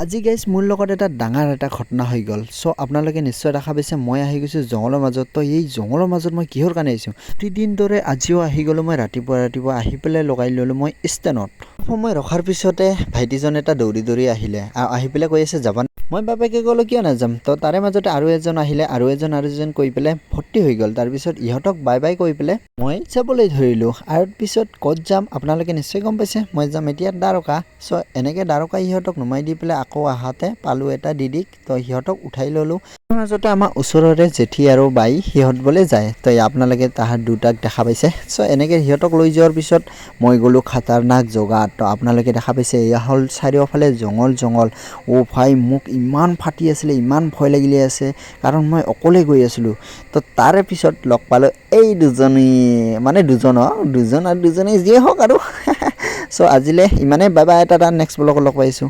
আজি গাইজ মোৰ লগত এটা ডাঙৰ এটা ঘটনা হৈ গ'ল। চ' আপোনালোকে নিশ্চয় দেখা পাইছে মই আহি গৈছোঁ জংঘলৰ মাজত। তো এই জংঘলৰ মাজত মই কিহৰ কাৰণে আহিছোঁ, প্ৰতিদিন দৰে আজিও আহি গ'লোঁ। মই ৰাতিপুৱা আহি পেলাই লগাই ল'লোঁ মই ষ্টেণ্ডত। সময় ৰখাৰ পিছতে ভাইটিজন এটা দৌৰি আহিলে, আহি পেলাই কৈ আছে যাবা। মই বাপেকে ক'লোঁ কিয় নাযাম। তো তাৰে মাজতে আৰু এজন আহিলে, আৰু এজন কৈ পেলাই ভৰ্তি হৈ গ'ল। তাৰপিছত ইহঁতক বাই বাই কৈ পেলাই মই যাবলৈ ধৰিলোঁ। আৰু পিছত ক'ত যাম আপোনালোকে নিশ্চয় গম পাইছে, মই যাম এতিয়া দ্বাৰকা। চ' এনেকৈ দ্বাৰকা ইহঁতক নমাই দি পেলাই আকৌ আহাতে পালোঁ এটা দিদিক। তো সিহঁতক উঠাই ল'লোঁ। তাৰ মাজতে আমাৰ ওচৰৰে জেঠী আৰু বাই সিহঁত বোলে যায়। তো আপোনালোকে তাহাঁত দুটাক দেখা পাইছে। চ' এনেকৈ সিহঁতক লৈ যোৱাৰ পিছত মই গ'লোঁ খাতাৰনাক জগাত। তো আপোনালোকে দেখা পাইছে এয়া হ'ল চাৰিওফালে জংঘল। ভাই মোক ইমান ফাটি আছিলে, ইমান ভয় লাগিলে আছে, কাৰণ মই অকলে গৈ আছিলোঁ। তো তাৰে পিছত লগ পালোঁ এই দুজনী, মানে দুজন আৰু দুজনী যিয়ে হওক আৰু। চ' আজিলৈ ইমানেই, বাই বাই, এটা নেক্সট ব্লগত লগ পাইছোঁ।